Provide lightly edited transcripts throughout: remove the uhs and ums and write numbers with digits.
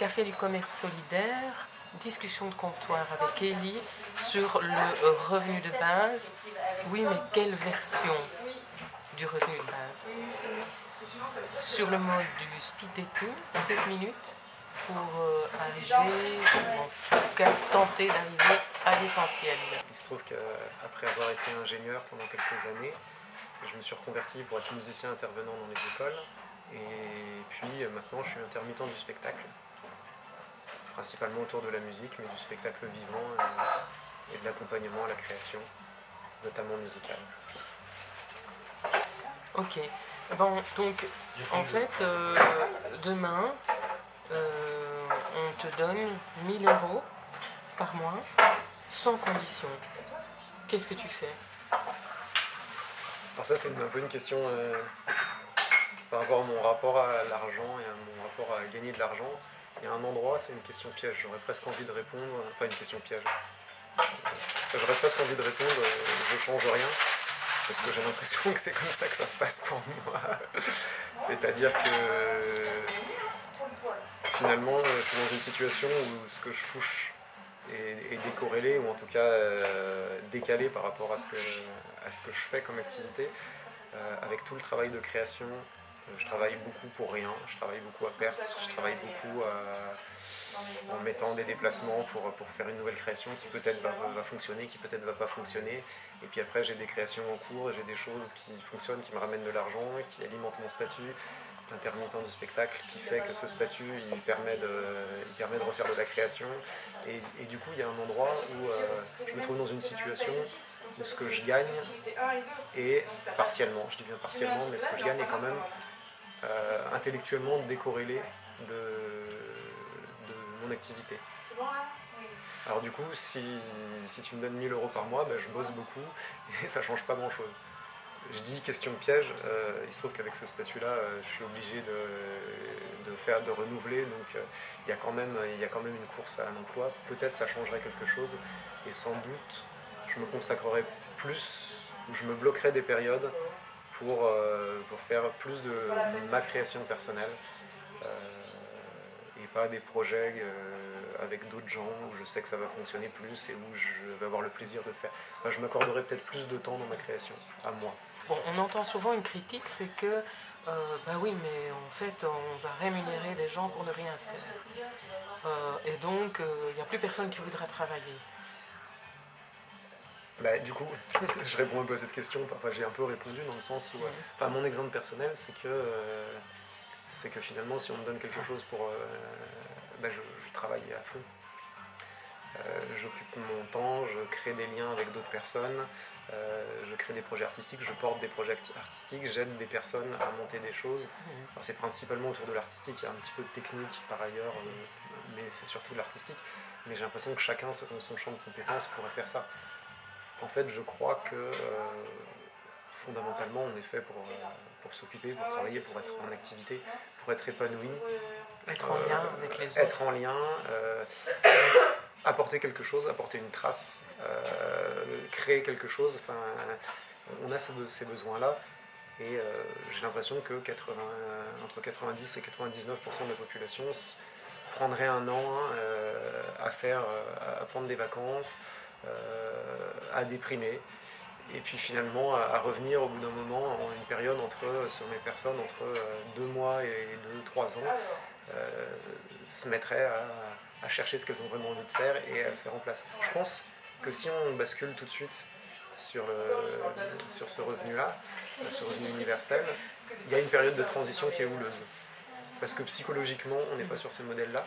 Café du commerce solidaire, discussion de comptoir avec Élie sur le revenu de base. Oui, mais quelle version du revenu de base? Sur le mode du speed dating, 7 minutes pour arriver, ou en tout cas tenter d'arriver à l'essentiel. Il se trouve qu'après avoir été ingénieur pendant quelques années, je me suis reconverti pour être musicien intervenant dans les écoles. Et puis maintenant je suis intermittent du spectacle, principalement autour de la musique, mais du spectacle vivant et de l'accompagnement à la création, notamment musicale. Ok. Bon, donc en fait, demain, on te donne 1000 euros par mois, sans condition. Qu'est-ce que tu fais? Alors ça c'est un peu une question par rapport à mon rapport à l'argent et à mon rapport à gagner de l'argent. Il y a un endroit, c'est une question piège. J'aurais presque envie de répondre, enfin une question piège. J'aurais presque envie de répondre, je change rien, parce que j'ai l'impression que c'est comme ça que ça se passe pour moi. C'est-à-dire que finalement, je suis dans une situation où ce que je touche est décorrélé, ou en tout cas décalé par rapport à ce que je fais comme activité. Avec tout le travail de création, je travaille beaucoup pour rien, je travaille beaucoup à perte, je travaille beaucoup en mettant des déplacements pour faire une nouvelle création qui peut-être va fonctionner, qui peut-être va pas fonctionner. Et puis après j'ai des créations en cours, j'ai des choses qui fonctionnent, qui me ramènent de l'argent, qui alimentent mon statut d'intermittent du spectacle, qui fait que ce statut il permet de refaire de la création. Et du coup il y a un endroit où je me trouve dans une situation où ce que je gagne est partiellement, je dis bien partiellement, mais ce que je gagne est quand même intellectuellement décorrélé de mon activité. Alors du coup, si tu me donnes 1000 euros par mois, ben, je bosse beaucoup et ça change pas grand-chose. Je dis question de piège, il se trouve qu'avec ce statut-là, je suis obligé de renouveler, donc il y a quand même une course à l'emploi. Peut-être ça changerait quelque chose, et sans doute je me consacrerai plus, ou je me bloquerai des périodes pour faire plus de ma création personnelle, et pas des projets avec d'autres gens où je sais que ça va fonctionner plus et où je vais avoir le plaisir de faire. Enfin, je m'accorderai peut-être plus de temps dans ma création, à moi. Bon, on entend souvent une critique, c'est que, bah oui, mais en fait, on va rémunérer des gens pour ne rien faire. Et donc, il n'y a plus personne qui voudra travailler. Bah, du coup, je réponds un peu à cette question. Parfois, j'ai un peu répondu dans le sens où, enfin, mon exemple personnel, c'est que finalement, si on me donne quelque chose pour, bah, je travaille à fond. J'occupe mon temps, je crée des liens avec d'autres personnes, je crée des projets artistiques, je porte des projets artistiques, j'aide des personnes à monter des choses. Alors, c'est principalement autour de l'artistique, il y a un petit peu de technique par ailleurs, mais c'est surtout de l'artistique. Mais j'ai l'impression que chacun, selon son champ de compétences, pourrait faire ça. En fait, je crois que fondamentalement, on est fait pour s'occuper, pour travailler, pour être en activité, pour être épanoui. Être en lien avec les autres. Être en lien, apporter quelque chose, apporter une trace, créer quelque chose. Enfin, on a ces besoins-là. Et j'ai l'impression que entre 90 et 99% de la population prendrait un an à prendre des vacances, à déprimer, et puis finalement à revenir au bout d'un moment en une période sur les personnes entre 2 mois et 2-3 ans, se mettraient à chercher ce qu'elles ont vraiment envie de faire et à le faire en place. Je pense que si on bascule tout de suite sur ce revenu-là, ce revenu universel, il y a une période de transition qui est houleuse. Parce que psychologiquement, on n'est pas sur ces modèles-là,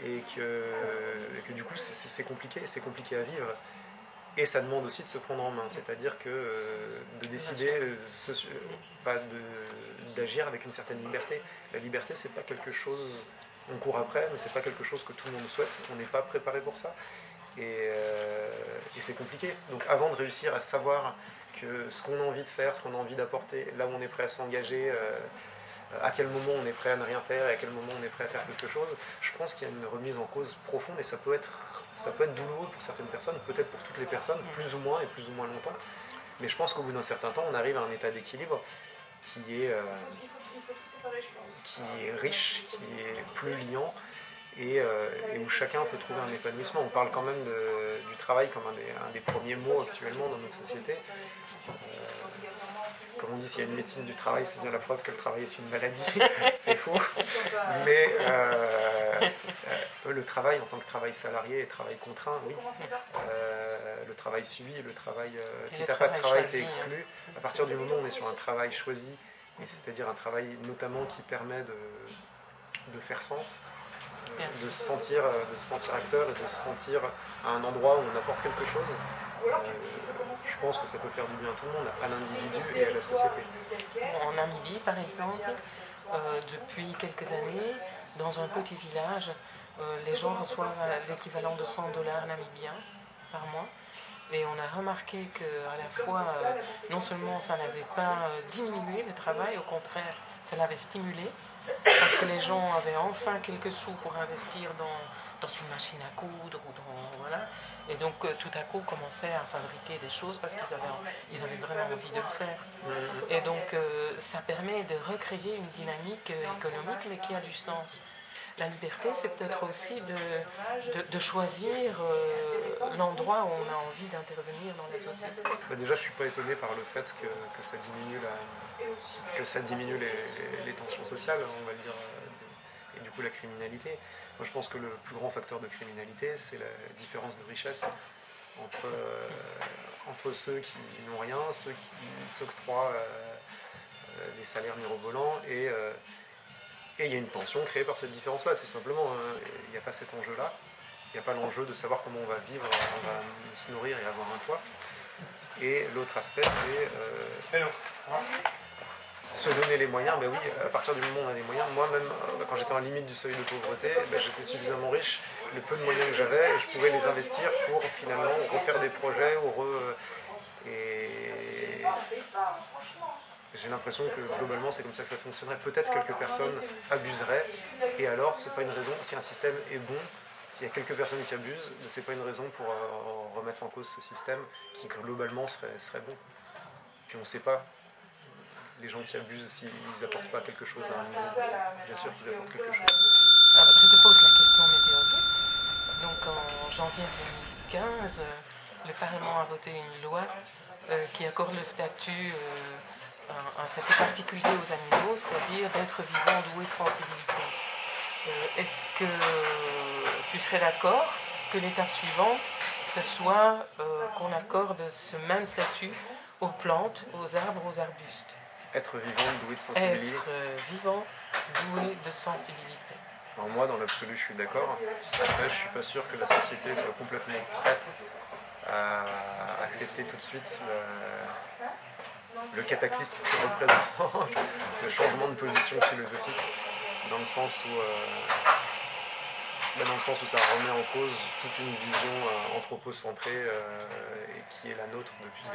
et que du coup, c'est compliqué à vivre. Et ça demande aussi de se prendre en main, c'est-à-dire que de décider d'agir avec une certaine liberté. La liberté, c'est pas quelque chose, on court après, mais c'est pas quelque chose que tout le monde souhaite, on n'est pas préparé pour ça. Et c'est compliqué. Donc avant de réussir à savoir que ce qu'on a envie de faire, ce qu'on a envie d'apporter, là où on est prêt à s'engager, à quel moment on est prêt à ne rien faire et à quel moment on est prêt à faire quelque chose, je pense qu'il y a une remise en cause profonde, et ça peut être douloureux pour certaines personnes, peut-être pour toutes les personnes, plus ou moins et plus ou moins longtemps. Mais je pense qu'au bout d'un certain temps, on arrive à un état d'équilibre qui est riche, qui est plus liant, et où chacun peut trouver un épanouissement. On parle quand même du travail comme un des premiers mots actuellement dans notre société. Comme on dit, s'il y a une médecine du travail, c'est bien la preuve que le travail est une maladie. C'est faux. Mais le travail en tant que travail salarié et travail contraint, oui. Le travail suivi, le travail... si tu n'as pas de travail, tu es exclu. À partir du moment où on est sur un travail choisi, et c'est-à-dire un travail notamment qui permet de faire sens, de se sentir acteur et de se sentir à un endroit où on apporte quelque chose, je pense que ça peut faire du bien à tout le monde, à l'individu et à la société. En Namibie, par exemple, depuis quelques années, dans un petit village, les gens reçoivent l'équivalent de 100 dollars namibiens par mois. Et on a remarqué qu'à la fois, non seulement ça n'avait pas diminué le travail, au contraire, ça l'avait stimulé, parce que les gens avaient enfin quelques sous pour investir dans une machine à coudre ou voilà. Et donc tout à coup commençaient à fabriquer des choses parce qu'ils avaient vraiment envie de le faire. Et donc ça permet de recréer une dynamique économique mais qui a du sens. La liberté, c'est peut-être aussi de choisir l'endroit où on a envie d'intervenir dans la société. Déjà, je ne suis pas étonné par le fait que ça diminue les tensions sociales, on va le dire, et du coup la criminalité. Moi, je pense que le plus grand facteur de criminalité, c'est la différence de richesse entre ceux qui n'ont rien, ceux qui s'octroient des salaires mirobolants, et il y a une tension créée par cette différence-là, tout simplement. Il n'y a pas cet enjeu-là. Il n'y a pas l'enjeu de savoir comment on va vivre, on va se nourrir et avoir un toit. Et l'autre aspect, c'est se donner les moyens. Ben oui, à partir du moment où on a les moyens, moi-même, quand j'étais en limite du seuil de pauvreté, j'étais suffisamment riche. Le peu de moyens que j'avais, je pouvais les investir pour finalement refaire des projets. Et j'ai l'impression que globalement c'est comme ça que ça fonctionnerait. Peut-être quelques personnes abuseraient, et alors c'est pas une raison, si un système est bon, s'il y a quelques personnes qui abusent, c'est pas une raison pour remettre en cause ce système qui globalement serait bon. Puis on sait pas, les gens qui abusent, s'ils apportent pas quelque chose à un niveau, bien sûr qu'ils apportent quelque chose. Alors je te pose la question météorique. Donc en janvier 2015, le Parlement a voté une loi qui accorde le statut un statut particulier aux animaux, c'est-à-dire d'être vivants doués de sensibilité. Est-ce que tu serais d'accord que l'étape suivante, ce soit qu'on accorde ce même statut aux plantes, aux arbres, aux arbustes? Être vivant, doué de sensibilité. Être vivant, doué de sensibilité. Alors moi, dans l'absolu, je suis d'accord. Après, je suis pas sûr que la société soit complètement prête à accepter tout de suite le cataclysme que représente ce changement de position philosophique, dans le sens où ça remet en cause toute une vision anthropocentrée et qui est la nôtre depuis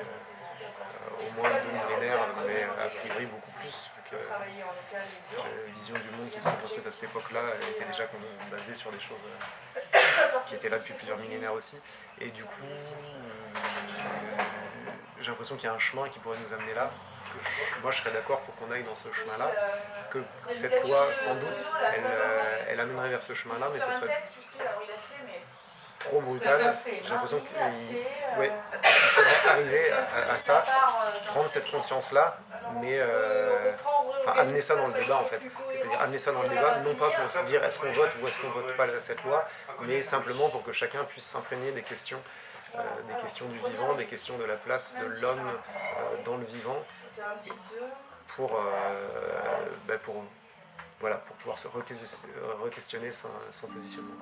au moins 2 millénaires, mais a priori beaucoup plus, vu que la vision du monde qui s'est construite à cette époque-là était déjà basée sur des choses qui étaient là depuis plusieurs millénaires aussi. Et du coup, j'ai l'impression qu'il y a un chemin qui pourrait nous amener là. Moi, je serais d'accord pour qu'on aille dans ce chemin-là, que cette loi, sans doute, elle amènerait vers ce chemin-là, mais ce serait trop brutal. J'ai l'impression qu'il faudrait arriver à ça, prendre cette conscience-là, mais amener ça dans le débat, en fait. C'est-à-dire amener ça dans le débat, non pas pour se dire est-ce qu'on vote ou est-ce qu'on vote pas cette loi, mais simplement pour que chacun puisse s'imprégner des questions du vivant, des questions de la place de l'homme dans le vivant, pour pouvoir se re-questionner son positionnement.